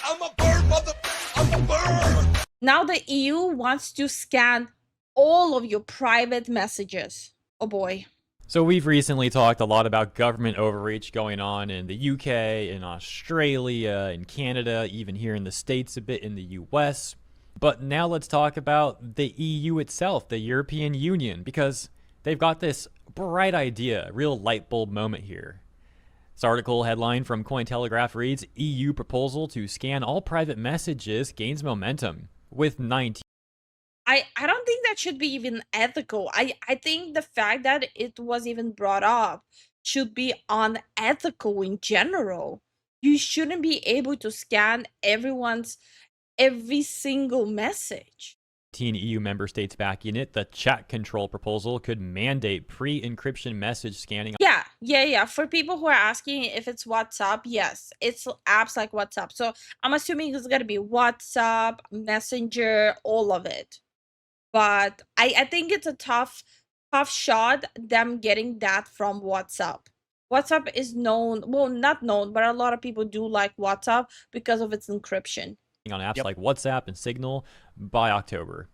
I'm a bird, mother. I'm a bird. Now the EU wants to scan all of your private messages. Oh boy. So we've recently talked a lot about government overreach going on in the UK, in Australia, in Canada, even here in the States a bit in the US. But now let's talk about the EU itself, the European Union, because they've got this bright idea, a real light bulb moment here. This article headline from Cointelegraph reads, EU proposal to scan all private messages gains momentum with 19. I don't think that should be even ethical. I think the fact that it was even brought up should be unethical in general. You shouldn't be able to scan every single message. EU member states backing it. The chat control proposal could mandate pre-encryption message scanning. Yeah. For people who are asking if it's WhatsApp, yes, it's apps like WhatsApp. So I'm assuming it's gonna be WhatsApp, Messenger, all of it. But I think it's a tough shot them getting that from WhatsApp. WhatsApp is known, well, not known, but a lot of people do like WhatsApp because of its encryption. On apps like WhatsApp and Signal by October.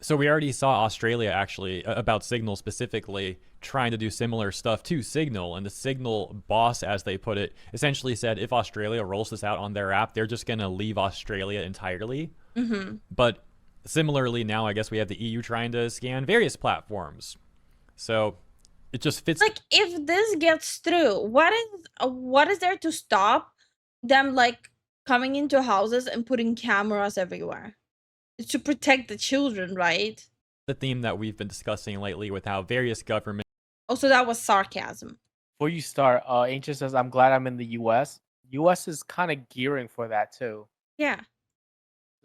So we already saw Australia actually, about Signal specifically, trying to do similar stuff to Signal, and the Signal boss, as they put it, essentially said if Australia rolls this out on their app, they're just going to leave Australia entirely. But similarly now, I guess we have the EU trying to scan various platforms. So it just fits. Like, if this gets through, what is there to stop them, like, coming into houses and putting cameras everywhere? It's to protect the children, right? The theme that we've been discussing lately with how various governments. Oh, so that was sarcasm. Before you start, Ancient says, I'm glad I'm in the US. US is kind of gearing for that too. Yeah.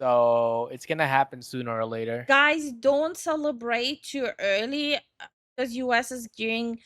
So it's going to happen sooner or later. Guys, don't celebrate too early because US is gearing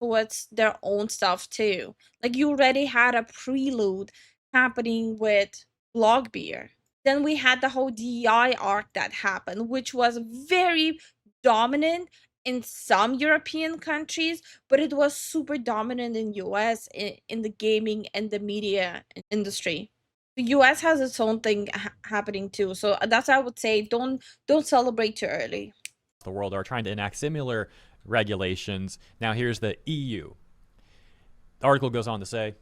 towards their own stuff too. Like, you already had a prelude happening with blog beer. Then we had the whole DEI arc that happened, which was very dominant in some European countries, but it was super dominant in US in the gaming and the media industry. The US has its own thing happening too. So that's why I would say don't celebrate too early. The world are trying to enact similar regulations. Now here's the EU. The article goes on to say,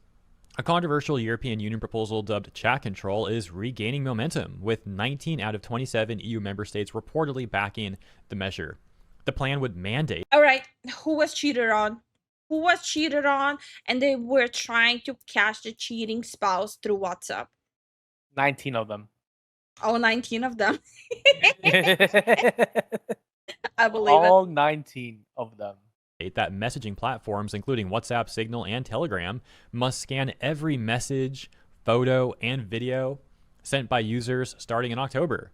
a controversial European Union proposal dubbed chat control is regaining momentum, with 19 out of 27 EU member states reportedly backing the measure. The plan would mandate. All right, who was cheated on? Who was cheated on? And they were trying to catch the cheating spouse through WhatsApp. 19 of them. Oh, 19 of them. I believe all 19 of them. That messaging platforms, including WhatsApp, Signal, and Telegram, must scan every message, photo, and video sent by users starting in October.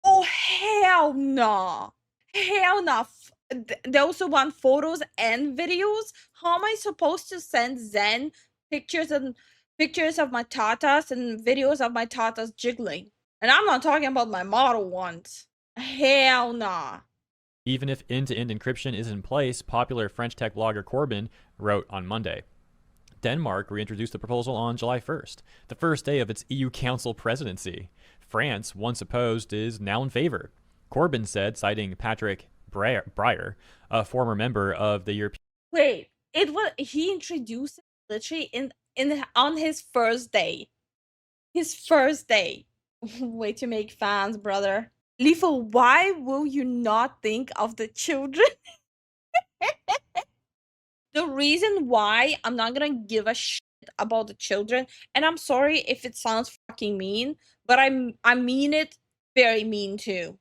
Oh, hell no. Hell no. They also want photos and videos? How am I supposed to send Zen pictures of my tatas and videos of my tatas jiggling? And I'm not talking about my model ones. Hell nah. Even if end-to-end encryption is in place, popular French tech blogger Corbin wrote on Monday. Denmark reintroduced the proposal on July 1st, the first day of its EU Council presidency. France, once opposed, is now in favor. Corbin said, citing Patrick Breyer, a former member of the European. Wait, he introduced it literally on his first day. His first day. Way to make fans, brother. Lifu, why will you not think of the children? The reason why I'm not gonna give a shit about the children, and I'm sorry if it sounds fucking mean, but I mean it very mean too.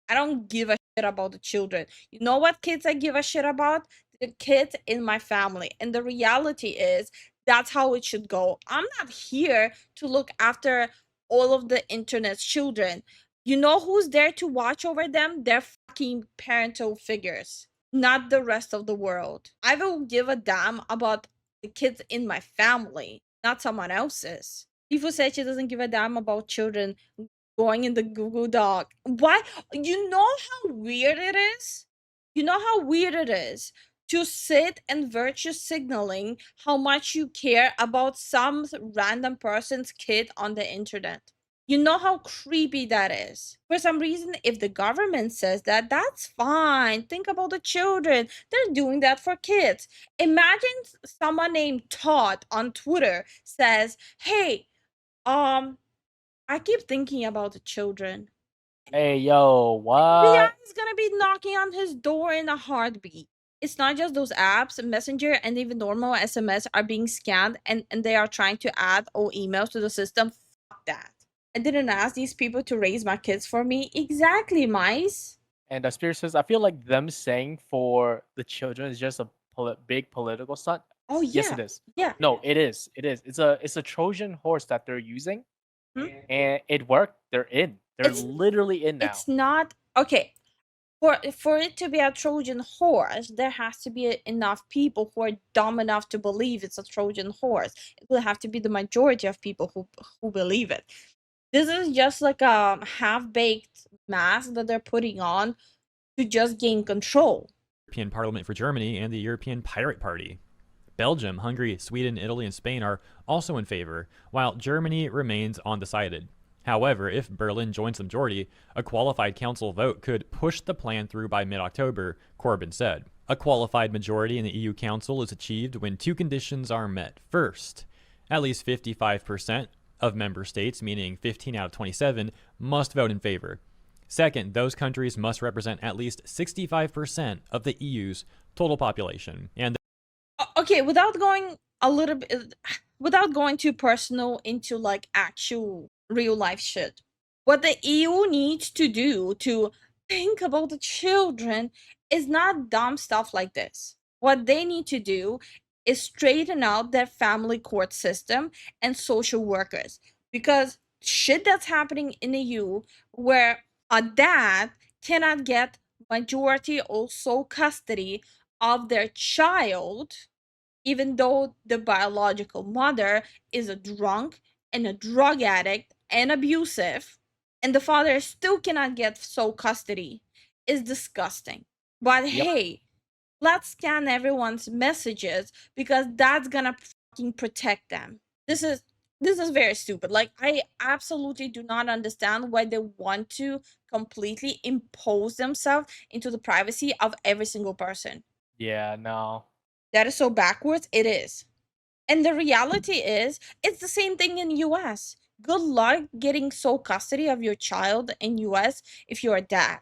I don't give a shit about the children. You know what kids I give a shit about? The kids in my family. And the reality is that's how it should go. I'm not here to look after all of the internet's children. You know who's there to watch over them? Their fucking parental figures, not the rest of the world. I will give a damn about the kids in my family, not someone else's. Lifu said she doesn't give a damn about children going in the Google Doc. Why? You know how weird it is? You know how weird it is to sit and virtue signaling how much you care about some random person's kid on the internet. You know how creepy that is. For some reason, if the government says that, that's fine. Think about the children. They're doing that for kids. Imagine someone named Todd on Twitter says, "Hey, I keep thinking about the children." Hey, yo, what? FBI is gonna be knocking on his door in a heartbeat. It's not just those apps, Messenger and even normal SMS are being scanned and they are trying to add all emails to the system. Fuck that. I didn't ask these people to raise my kids for me. Exactly, mice. And Spirit says, I feel like them saying for the children is just a big political stunt. Oh Yes, yeah. it is. Yeah. No, it is. It is. It's a Trojan horse that they're using, Hmm? and it worked. They're in. They're It's- literally in now. It's not okay. For it to be a Trojan horse, there has to be enough people who are dumb enough to believe it's a Trojan horse. It will have to be the majority of people who believe it. This is just like a half-baked mask that they're putting on to just gain control. European Parliament for Germany and the European Pirate Party. Belgium, Hungary, Sweden, Italy, and Spain are also in favor, while Germany remains undecided. However, if Berlin joins the majority, a qualified council vote could push the plan through by mid-October, Corbyn said. A qualified majority in the EU Council is achieved when two conditions are met. First, at least 55% of member states, meaning 15 out of 27, must vote in favor. Second, those countries must represent at least 65% of the EU's total population. And Okay, without going without going too personal into like actual real life shit, what the EU needs to do to think about the children is not dumb stuff like this. What they need to do is straighten out their family court system and social workers, because shit that's happening in the EU where a dad cannot get majority or sole custody of their child, even though the biological mother is a drunk and a drug addict and abusive, and the father still cannot get sole custody, is disgusting. But Yep. hey, let's scan everyone's messages because that's gonna fucking protect them. This is very stupid. Like, I absolutely do not understand why they want to completely impose themselves into the privacy of every single person. Yeah, no. That is so backwards. It is. And the reality is, it's the same thing in US. Good luck getting sole custody of your child in US if you're a dad.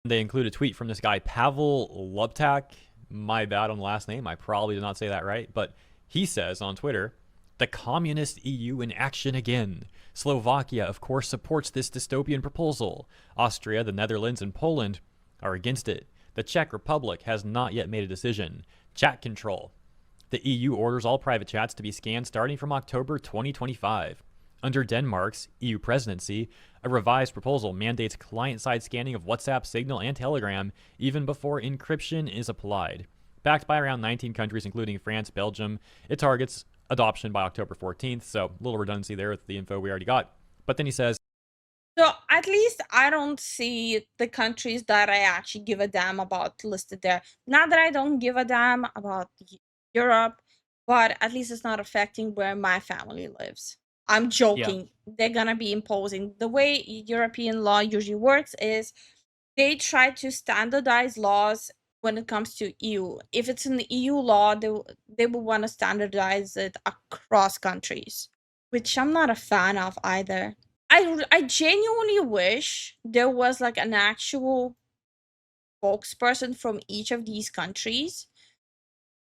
they include a tweet from this guy, Pavel Luptak. My bad on the last name. I probably did not say that right. But he says on Twitter, the communist EU in action again. Slovakia, of course, supports this dystopian proposal. Austria, the Netherlands, and Poland are against it. The Czech Republic has not yet made a decision. Chat control. The EU orders all private chats to be scanned starting from October 2025. Under Denmark's EU presidency, a revised proposal mandates client-side scanning of WhatsApp, Signal, and Telegram even before encryption is applied. Backed by around 19 countries, including France, Belgium, it targets adoption by October 14th, so a little redundancy there with the info we already got. But then he says, So at least I don't see the countries that I actually give a damn about listed there. Not that I don't give a damn about Europe, but at least it's not affecting where my family lives. I'm joking. They're gonna be imposing. The way European law usually works is they try to standardize laws when it comes to EU. If it's an EU law, they will want to standardize it across countries, which I'm not a fan of either. I genuinely wish there was like an actual spokesperson from each of these countries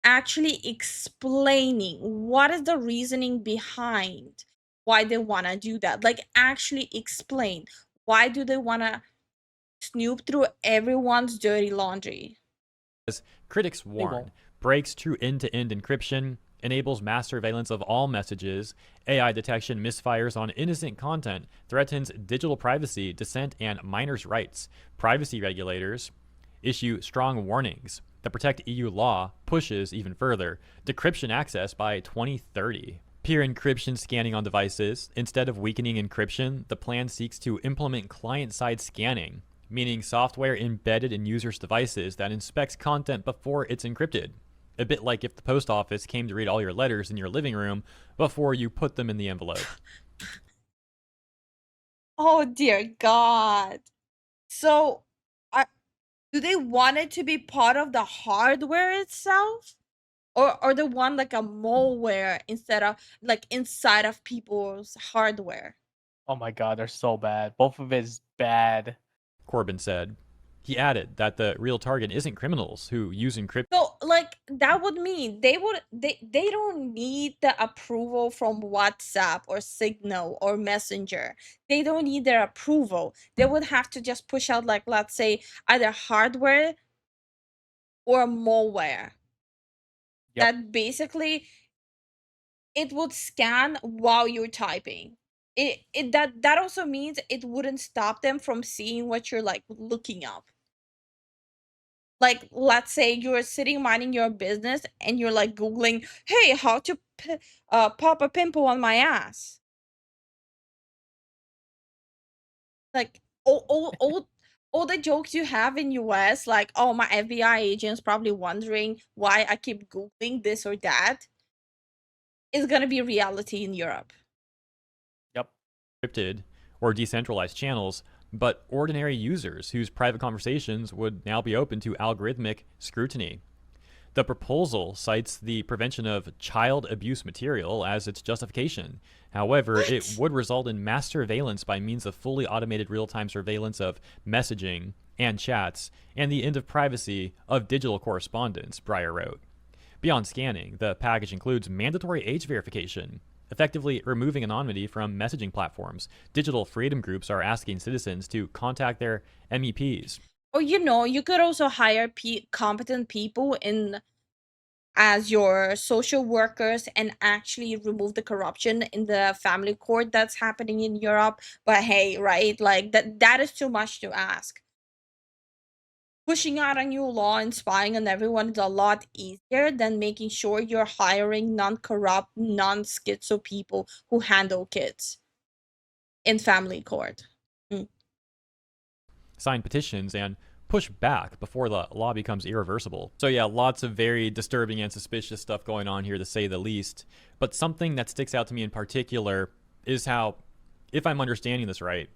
actually explaining what is the reasoning behind why they want to do that. Like, actually explain why do they want to snoop through everyone's dirty laundry. critics warn, breaks true end-to-end encryption, enables mass surveillance of all messages, AI detection misfires on innocent content, threatens digital privacy, dissent, and minors' rights. Privacy regulators issue strong warnings. The Protect EU law pushes even further decryption access by 2030. Peer encryption scanning on devices. Instead of weakening encryption, the plan seeks to implement client-side scanning, meaning software embedded in users' devices that inspects content before it's encrypted. A bit like if the post office came to read all your letters in your living room before you put them in the envelope. Oh dear God. So, are, do they want it to be part of the hardware itself? Or the one like a malware instead of like inside of people's hardware? Oh my god, they're so bad. Both of it is bad. Corbyn said. He added that the real target isn't criminals who use encryption. So like that would mean they don't need the approval from WhatsApp or Signal or Messenger. They don't need their approval. They would have to just push out like, let's say, either hardware or malware Yep. that basically it would scan while you're typing. That also means it wouldn't stop them from seeing what you're like looking up. Like, let's say you're sitting minding your business and you're like googling, hey, how to pop a pimple on my ass. Like all the jokes you have in US, like, oh, my FBI agent's probably wondering why I keep googling this or that, is gonna be reality in Europe. Yep. Encrypted or decentralized channels, but ordinary users whose private conversations would now be open to algorithmic scrutiny. The proposal cites the prevention of child abuse material as its justification. However, it would result in mass surveillance by means of fully automated real-time surveillance of messaging and chats, and the end of privacy of digital correspondence, Breyer wrote. Beyond scanning, the package includes mandatory age verification, effectively removing anonymity from messaging platforms. Digital freedom groups are asking citizens to contact their MEPs. Or you could also hire competent people in as your social workers and actually remove the corruption in the family court that's happening in Europe. But hey, right, like that is too much to ask. Pushing out a new law and spying on everyone is a lot easier than making sure you're hiring non-corrupt, non-schizo people who handle kids in family court. Sign petitions and push back before the law becomes irreversible. So yeah, lots of very disturbing and suspicious stuff going on here, to say the least. But something that sticks out to me in particular is how, if I'm understanding this right,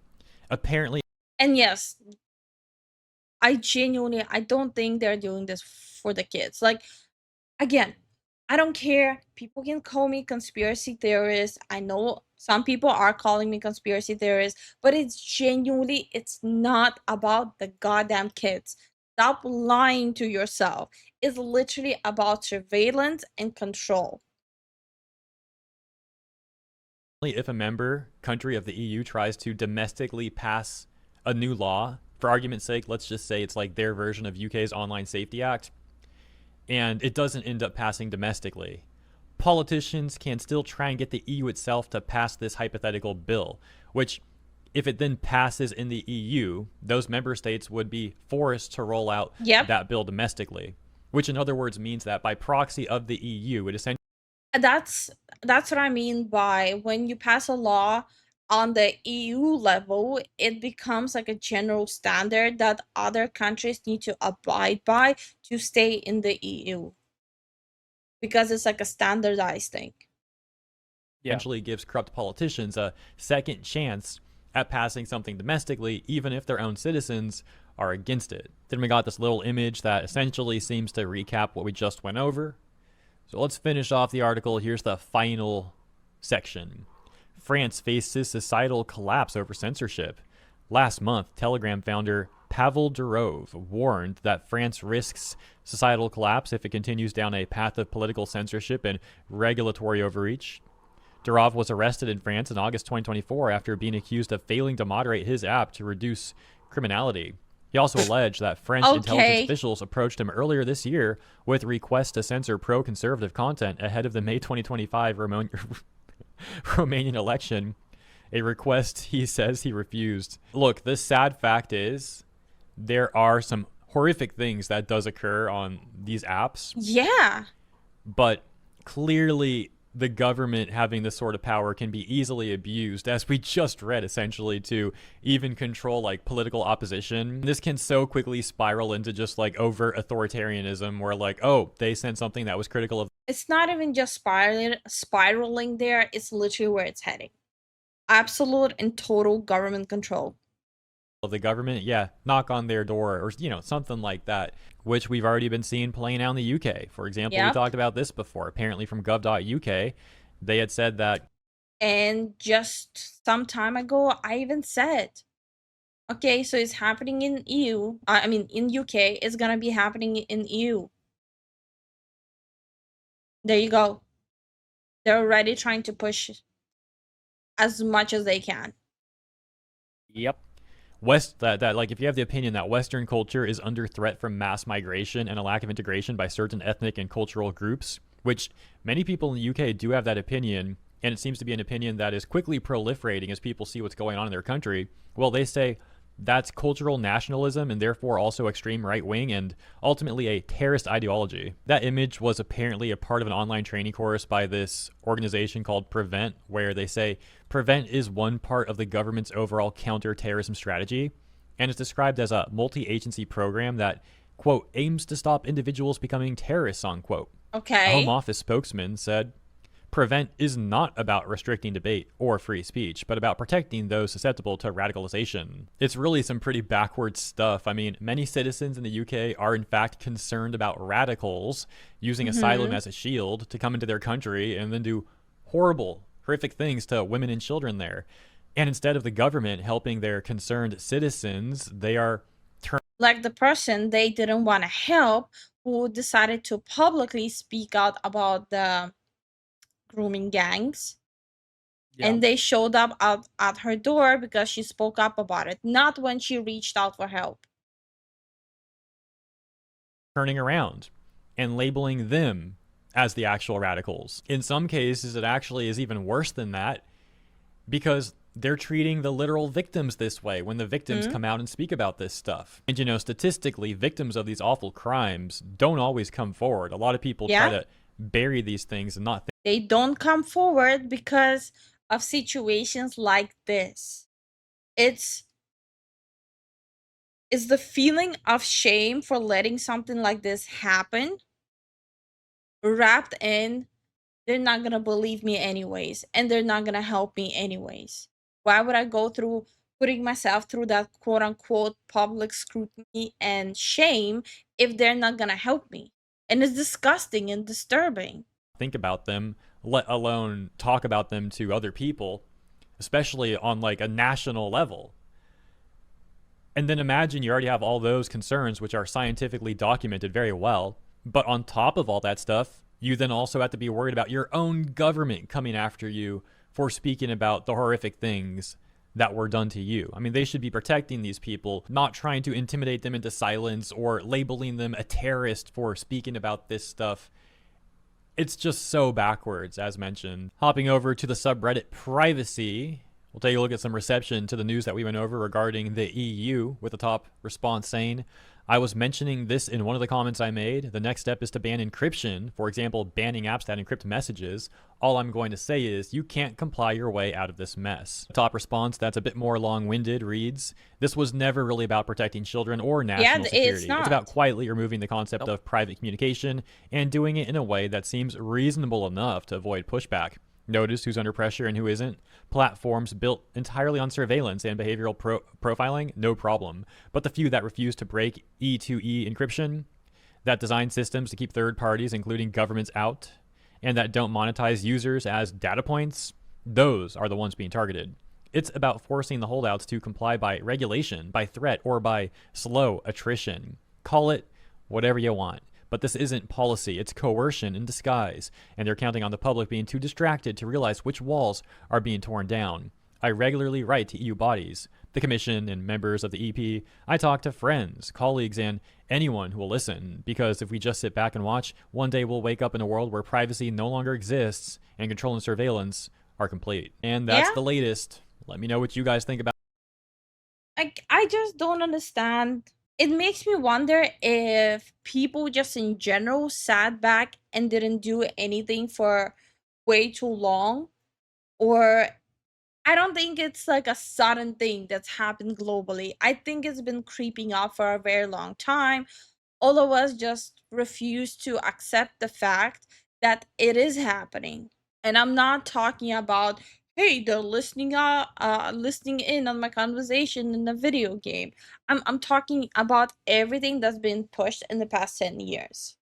apparently... And yes, I don't think they're doing this for the kids. Like, again, I don't care. People can call me conspiracy theorist. I know some people are calling me conspiracy theorist, but it's not about the goddamn kids. Stop lying to yourself. It's literally about surveillance and control. if a member country of the EU tries to domestically pass a new law, for argument's sake, let's just say it's like their version of UK's Online Safety Act, and it doesn't end up passing domestically, politicians can still try and get the EU itself to pass this hypothetical bill, which, if it then passes in the EU, those member states would be forced to roll out that bill domestically, which in other words means that by proxy of the EU, it essentially... That's what I mean by when you pass a law on the EU level, it becomes like a general standard that other countries need to abide by to stay in the EU. Because it's like a standardized thing. Essentially gives corrupt politicians a second chance at passing something domestically, even if their own citizens are against it. Then we got this little image that essentially seems to recap what we just went over. So let's finish off the article. Here's the final section. France faces societal collapse over censorship. Last month, Telegram founder Pavel Durov warned that France risks societal collapse if it continues down a path of political censorship and regulatory overreach. Durov was arrested in France in August 2024 after being accused of failing to moderate his app to reduce criminality. He also alleged that French intelligence officials approached him earlier this year with requests to censor pro-conservative content ahead of the May 2025 Romanian election, a request he says he refused. Look, the sad fact is there are some horrific things that does occur on these apps. Yeah. But clearly the government having this sort of power can be easily abused, as we just read, essentially, to even control like political opposition. This can so quickly spiral into just like overt authoritarianism, where like, oh, they sent something that was critical of It's not even just spiraling there, it's literally where it's heading. Absolute and total government control. the government, yeah, knock on their door or, you know, something like that, which we've already been seeing playing out in the UK. For example, we Yep. talked about this before. Apparently from gov.uk, they had said that And just some time ago, I even said, okay, so it's happening in EU. I mean, in UK, it's gonna be happening in EU. There you go. They're already trying to push as much as they can. Yep. that like if you have the opinion that Western culture is under threat from mass migration and a lack of integration by certain ethnic and cultural groups, which many people in the UK do have that opinion, and it seems to be an opinion that is quickly proliferating as people see what's going on in their country, well, they say that's cultural nationalism and therefore also extreme right wing and ultimately a terrorist ideology. That image was apparently a part of an online training course by this organization called Prevent, where they say Prevent is one part of the government's overall counter-terrorism strategy, and it's described as a multi-agency program that, quote, aims to stop individuals becoming terrorists, unquote. Okay. A Home Office spokesman said, Prevent is not about restricting debate or free speech, but about protecting those susceptible to radicalization. It's really some pretty backwards stuff. I mean, many citizens in the UK are in fact concerned about radicals using asylum as a shield to come into their country and then do horrible, horrific things to women and children there. And instead of the government helping their concerned citizens, they are like the person they didn't want to help who decided to publicly speak out about the grooming gangs. Yeah. And they showed up at her door because she spoke up about it, not when she reached out for help. turning around and labeling them as the actual radicals. In some cases, it actually is even worse than that because they're treating the literal victims this way when the victims come out and speak about this stuff. And, you know, statistically, victims of these awful crimes don't always come forward. A lot of people try to bury these things and not think. They don't come forward because of situations like this. It's the feeling of shame for letting something like this happen wrapped in they're not gonna believe me anyways, and they're not gonna help me anyways. Why would I go through putting myself through that quote unquote public scrutiny and shame if they're not gonna help me? And it's disgusting and disturbing. Think about them, let alone talk about them to other people, especially on like a national level. And then imagine you already have all those concerns, which are scientifically documented very well. But on top of all that stuff, you then also have to be worried about your own government coming after you for speaking about the horrific things that were done to you. I mean, they should be protecting these people, not trying to intimidate them into silence or labeling them a terrorist for speaking about this stuff. It's just so backwards, as mentioned. Hopping over to the subreddit privacy, we'll take a look at some reception to the news that we went over regarding the EU, with the top response saying, I was mentioning this in one of the comments I made. The next step is to ban encryption. For example, banning apps that encrypt messages. All I'm going to say is you can't comply your way out of this mess. The top response that's a bit more long-winded reads, this was never really about protecting children or national security. It's not. It's about quietly removing the concept of private communication and doing it in a way that seems reasonable enough to avoid pushback. Notice who's under pressure and who isn't. Platforms built entirely on surveillance and behavioral profiling, no problem. But the few that refuse to break E2E encryption, that design systems to keep third parties, including governments, out, and that don't monetize users as data points, those are the ones being targeted. It's about forcing the holdouts to comply by regulation, by threat, or by slow attrition. Call it whatever you want. But this isn't policy, it's coercion in disguise, and they're counting on the public being too distracted to realize which walls are being torn down. I regularly write to EU bodies, the Commission, and members of the EP. I talk to friends, colleagues, and anyone who will listen, because if we just sit back and watch, one day we'll wake up in a world where privacy no longer exists and control and surveillance are complete. And that's the latest. Let me know what you guys think about it. I just don't understand. It makes me wonder if people just in general sat back and didn't do anything for way too long, or I don't think it's like a sudden thing that's happened globally. I think it's been creeping up for a very long time. All of us just refuse to accept the fact that it is happening. And I'm not talking about, hey, they're listening in on my conversation in the video game. I'm talking about everything that's been pushed in the past 10 years.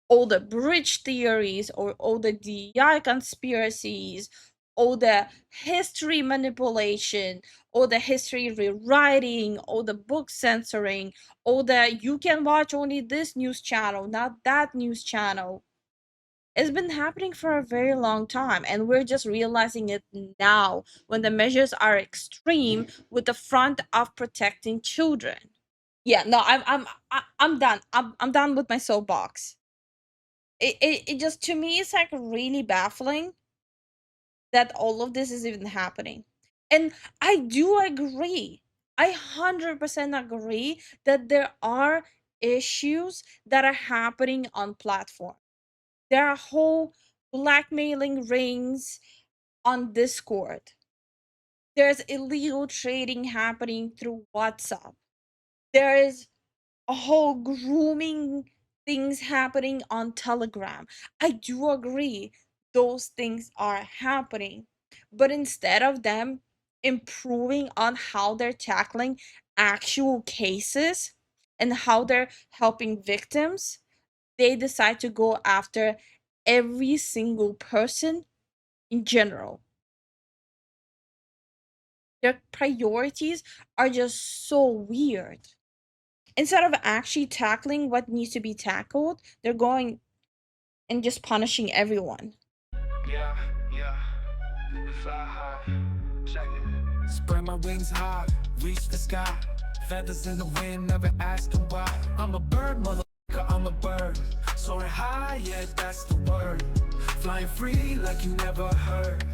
All the bridge theories, or all the DEI conspiracies, all the history manipulation, all the history rewriting, all the book censoring, all the you can watch only this news channel, not that news channel. It's been happening for a very long time, and we're just realizing it now when the measures are extreme with the front of protecting children. Yeah, no, I'm done. I'm done with my soapbox. It just, to me, it's like really baffling that all of this is even happening. And I do agree. I 100% agree that there are issues that are happening on platform. There are whole blackmailing rings on Discord. There's illegal trading happening through WhatsApp. There is a whole grooming things happening on Telegram. I do agree those things are happening. But instead of them improving on how they're tackling actual cases and how they're helping victims, they decide to go after every single person in general. Their priorities are just so weird. Instead of actually tackling what needs to be tackled, they're going and just punishing everyone. Yeah, yeah. Fly high. Check it. Spread my wings high, reach the sky. Feathers in the wind, never asking why. I'm a bird, motherfucker, I'm a bird. Soaring high, yeah, that's the word. Flying free like you never heard.